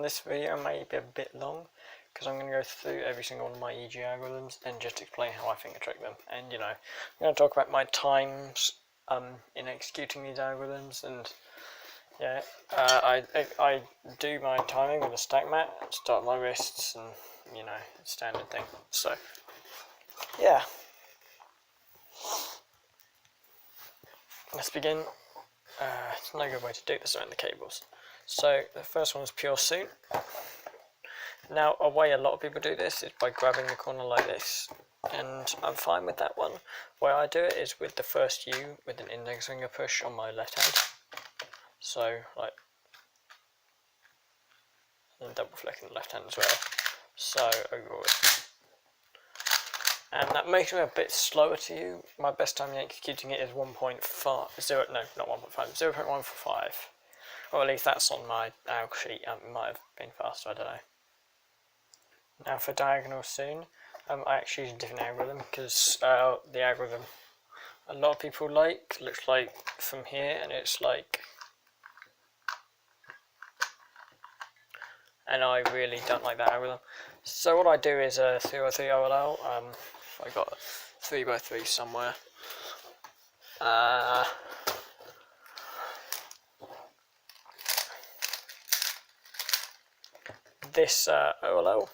This video may be a bit long because I'm going to go through every single one of my EG algorithms and just explain how I finger trick them. And I'm going to talk about my times in executing these algorithms. And yeah, I do my timing with a stack mat, start my wrists, and standard thing. So yeah, let's begin. It's no good way to do this around the cables. So the first one is pure soon. Now, a way a lot of people do this is by grabbing the corner like this, and I'm fine with that one. The way I do it is with the first U with an index finger push on my left hand. So, like, and double flick in the left hand as well. So, overall. And that makes me a bit slower to you. My best time in executing it is 1.5, no, not 1.5, 0.145. Or at least that's on my alg sheet. It might have been faster, I don't know. Now for diagonal soon, I actually use a different algorithm because the algorithm a lot of people looks like from here, and it's like, and I really don't like that algorithm. So what I do is a 3x3 OLL. I got 3x3 somewhere. This OLL.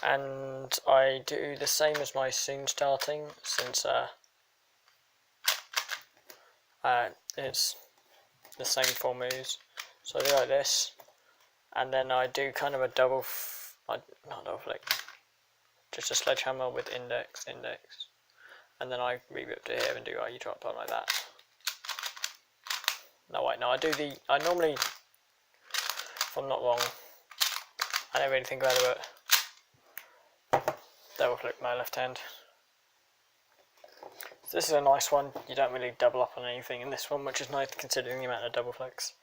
And I do the same as my soon starting, since it's the same 4 moves. So I do like this, and then I do kind of a not double flick, just a sledgehammer with index, and then I re-whip to here and do IU drop like that. No wait, no, I normally, if I'm not wrong, I don't really think about it, but double flick my left hand. So this is a nice one. You don't really double up on anything in this one, which is nice considering the amount of double flicks.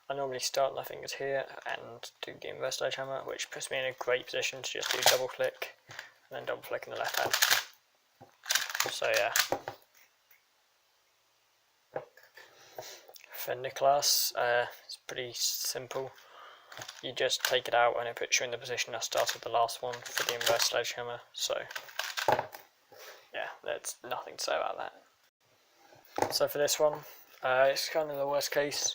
I normally start my fingers here and do the inverse sledgehammer, which puts me in a great position to just do double flick and then double flick in the left hand. So yeah. For Nicholas, it's pretty simple. You just take it out and it puts you in the position I started the last one for the inverse sledgehammer. So yeah, there's nothing to say about that. So for this one, it's kind of the worst case.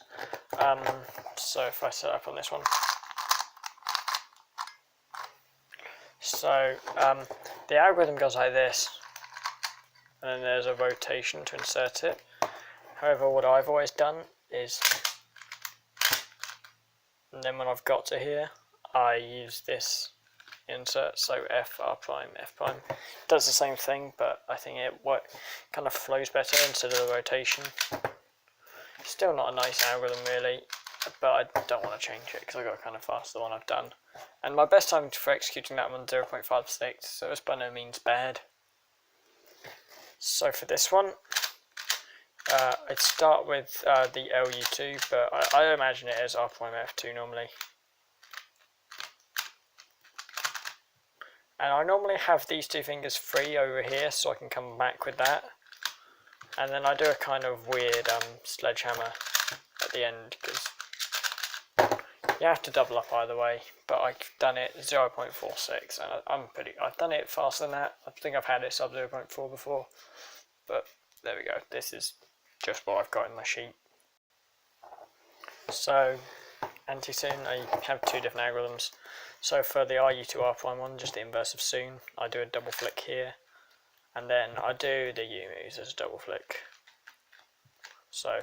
So if I set up on this one, so the algorithm goes like this, and then there's a rotation to insert it. However, what I've always done is, and then when I've got to here, I use this insert, so F, R prime, F prime. It does the same thing, but I think it kind of flows better instead of the rotation. Still not a nice algorithm really, but I don't want to change it because I got kind of fast the one I've done. And my best time for executing that one 0.56, so it's by no means bad. So for this one, I'd start with the LU2, but I imagine it as R prime F2 normally. And I normally have these 2 fingers free over here so I can come back with that. And then I do a kind of weird sledgehammer at the end, because you have to double up either way, but I've done it 0.46, and I've done it faster than that. I think I've had it sub 0.4 before, but there we go. This is just what I've got in my sheet. So anti-soon, I have 2 different algorithms. So for the RU2 R prime one, just the inverse of soon, I do a double flick here, and then I do the U moves as a double flick. So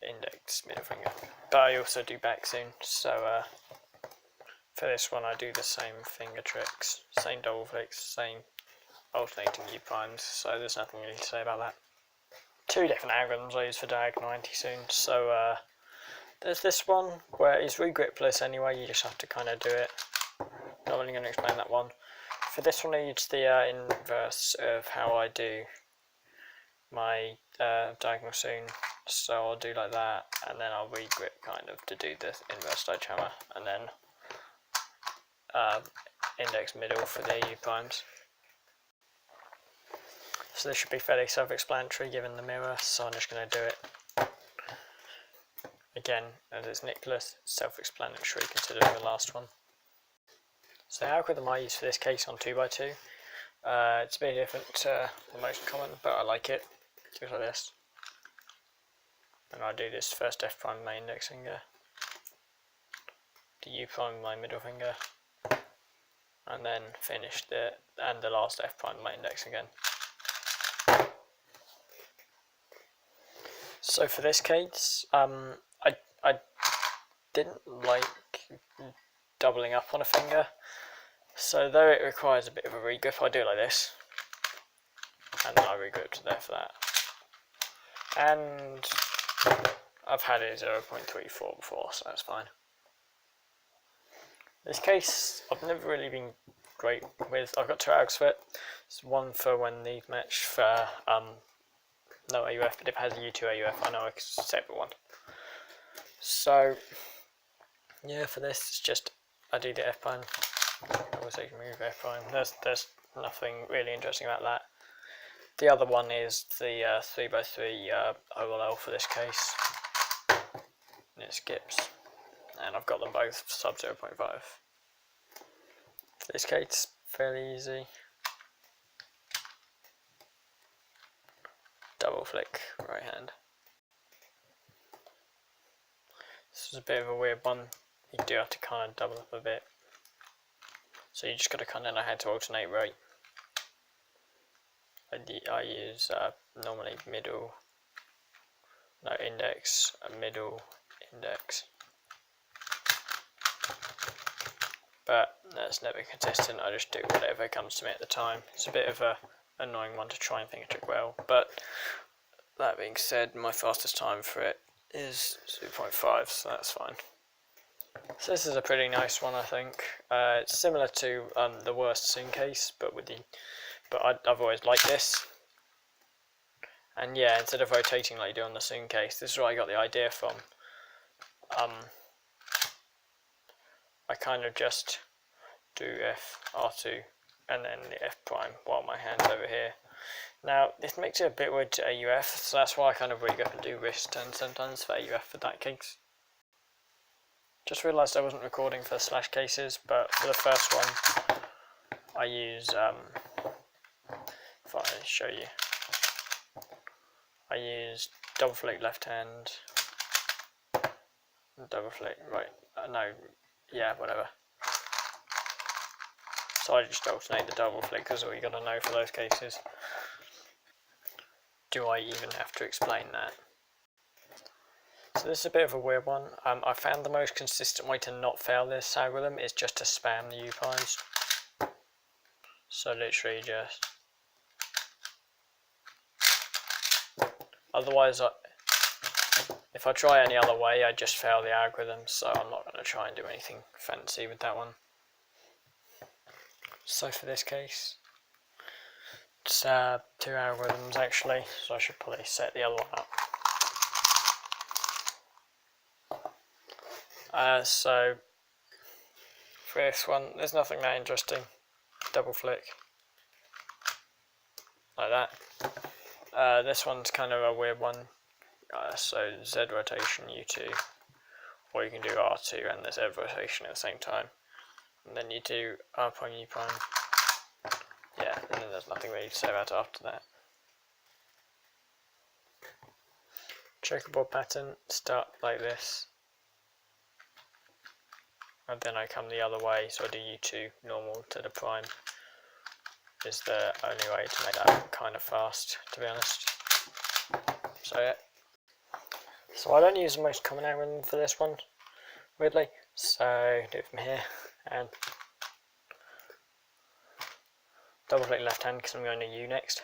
index, middle finger. But I also do back soon. So for this one, I do the same finger tricks, same double flicks, same alternating U primes. So there's nothing really to say about that. 2 different algorithms I use for diagonal anti-soon. So there's this one where it's re-gripless anyway. You just have to kind of do it. Not really going to explain that one. For this one, I use the inverse of how I do my diagonal soon. So I'll do like that, and then I'll re-grip kind of to do the inverse sledgehammer, and then index middle for the U primes. So this should be fairly self-explanatory given the mirror, so I'm just going to do it. Again, as it's Nicholas, self-explanatory considering the last one. So the algorithm I use for this case on 2x2, it's a bit different to the most common, but I like it. It goes like this. And I do this first F prime with my index finger, the U prime with my middle finger, and then finish the last F prime with my index again. So for this case, I didn't like doubling up on a finger, so though it requires a bit of a regrip, I do it like this, and then I regripped there for that. And I've had it 0.34 before, so that's fine. This case, I've never really been great with. I've got two algs for it. It's one for when these match for no AUF, but if it has a U2 AUF, I know a separate one. So yeah, for this it's just I do the F prime. Obviously move F prime. There's nothing really interesting about that. The other one is the 3x3 OLL for this case. And it skips. And I've got them both sub 0.5. For this case, fairly easy. Double flick right hand. This is a bit of a weird one. You do have to kind of double up a bit. So you just got to kind of know how to alternate right. I use normally middle, no index, middle, index. But that's never consistent, I just do whatever comes to me at the time. It's a bit of a annoying one to try and finger trick well, but that being said, my fastest time for it is 2.5, so that's fine. So this is a pretty nice one, I think. It's similar to the worst sin case, but I've always liked this. And yeah, instead of rotating like you do on the sin case, this is where I got the idea from. I kind of just do F, R2, and then the F prime while my hand's over here. Now, this makes it a bit weird to AUF, so that's why I kind of rig up and do wrist turn sometimes for AUF for that case. Just realised I wasn't recording for slash cases, but for the first one, I use, if I show you, I use double flick left hand, double flick right, whatever. So I just alternate the double flick, because all you got to know for those cases. Do I even have to explain that? So this is a bit of a weird one. I found the most consistent way to not fail this algorithm is just to spam the U primes. So literally just. Otherwise, if I try any other way, I just fail the algorithm, so I'm not going to try and do anything fancy with that one. So for this case, it's two algorithms actually, so I should probably set the other one up. So for this one, there's nothing that interesting. Double flick, like that. This one's kind of a weird one. So Z rotation U2, or you can do R2 and the Z rotation at the same time. And then you do R prime U prime. Yeah, and then there's nothing really to say about it after that. Checkerboard pattern, start like this. And then I come the other way, so I do U2 normal to the prime. Is the only way to make that kind of fast, to be honest. So yeah. So I don't use the most common algorithm for this one, weirdly. So do it from here and double click left hand because I'm going to U next.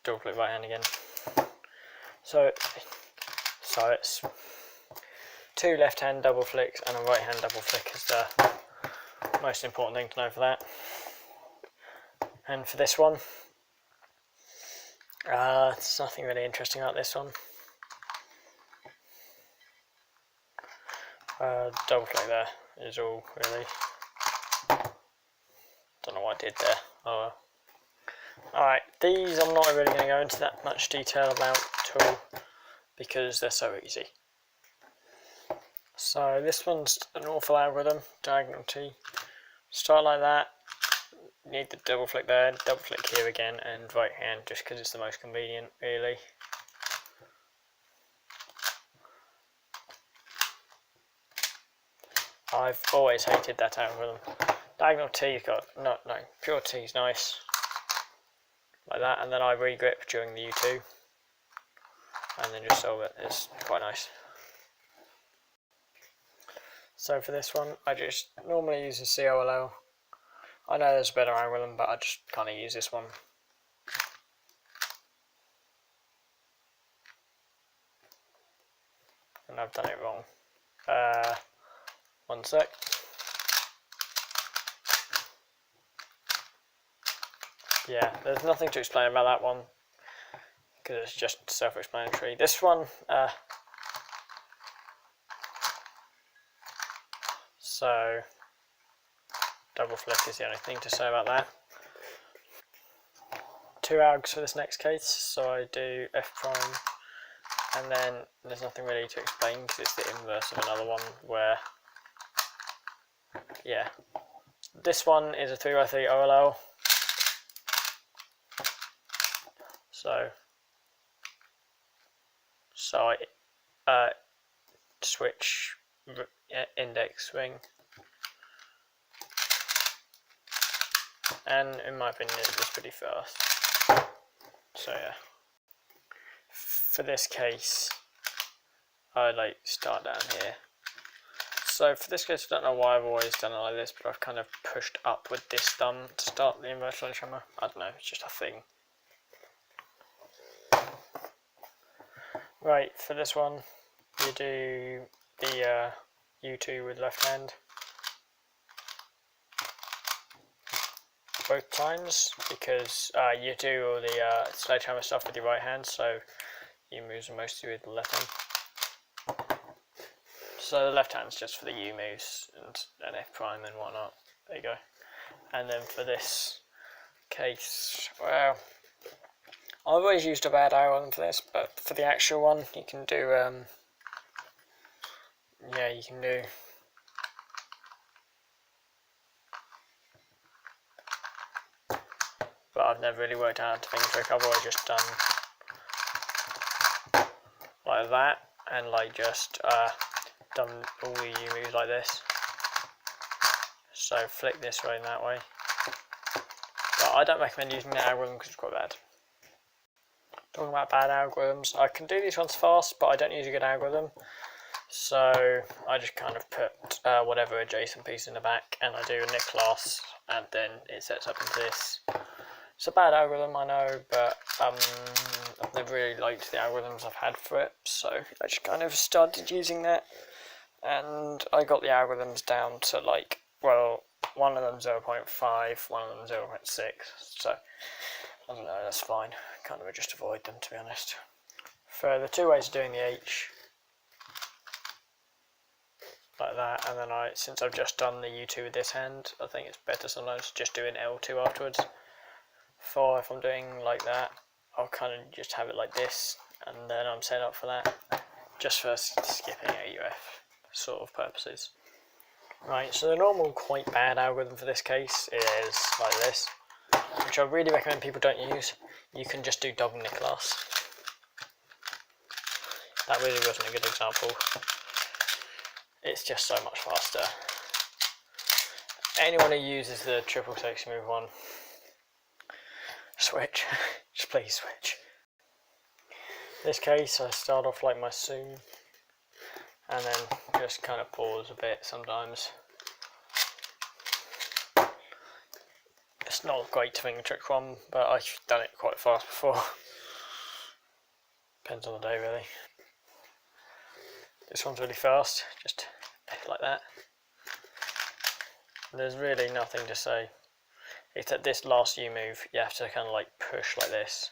Double click right hand again. So it's two left hand double flicks and a right hand double flick is the most important thing to know for that. And for this one, there's nothing really interesting about this one. Double flick there is all really. Don't know what I did there. Oh well. Alright, these I'm not really going to go into that much detail about at all because they're so easy. So this one's an awful algorithm, diagonal T. Start like that, need the double flick there, double flick here again, and right hand just because it's the most convenient really. I've always hated that algorithm. Diagonal T's got, no, pure T's nice. Like that, and then I regrip during the U2. And then just solve it. It's quite nice. So for this one, I just normally use a CLL. I know there's a better algorithm, but I just kind of use this one. And I've done it wrong. One sec. Yeah, there's nothing to explain about that one because it's just self-explanatory. This one, so double flick is the only thing to say about that. 2 algs for this next case, so I do F prime, and then there's nothing really to explain because it's the inverse of another one where, yeah. This one is a 3x3 OLL, so I switch index swing, and in my opinion it's pretty fast. So yeah, for this case I like start down here. So for this case I don't know why I've always done it like this, but I've kind of pushed up with this thumb to start the inverted sledgehammer. I don't know, it's just a thing. Right, for this one you do the U2 with left hand both times because you do all the sledgehammer stuff with your right hand, so you moves are mostly with the left hand. So the left hand's just for the U moves and F prime and whatnot. There you go. And then for this case, well, I've always used a bad algorithm for this, but for the actual one, you can do, yeah, you can do but I've never really worked out the finger trick. I've always just done like that and like just done all the U moves like this. So flick this way and that way. But I don't recommend using that algorithm because it's quite bad. Talking about bad algorithms, I can do these ones fast, but I don't use a good algorithm. So I just kind of put whatever adjacent piece in the back, and I do a nick class, and then it sets up into this. It's a bad algorithm, I know, but I've never really liked the algorithms I've had for it, so I just kind of started using that, and I got the algorithms down to like, well, one of them 0.5, one of them 0.6, so I don't know, that's fine. Kind of just avoid them, to be honest. For the 2 ways of doing the H, like that, and then since I've just done the U2 with this hand, I think it's better sometimes just doing L2 afterwards. For if I'm doing like that, I'll kind of just have it like this, and then I'm set up for that, just for skipping AUF sort of purposes. Right, so the normal quite bad algorithm for this case is like this, which I really recommend people don't use. You can just do double nick class. That really wasn't a good example. It's just so much faster. Anyone who uses the triple sexy move one, switch. Just please switch. In this case, I start off like my soon, and then just kind of pause a bit sometimes. It's not great to finger trick one, but I've done it quite fast before. Depends on the day really. This one's really fast, just like that. There's really nothing to say. Except this last U move, you have to kind of like push like this.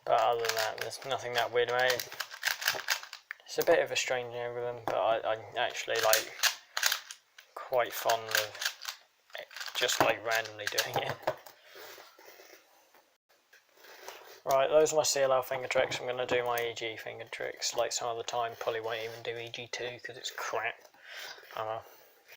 But other than that, there's nothing that weird about it. It's a bit of a strange algorithm, but I'm actually like quite fond of just like randomly doing it. Right, those are my CLL finger tricks. I'm going to do my EG finger tricks like some other time. Probably won't even do EG2 because it's crap.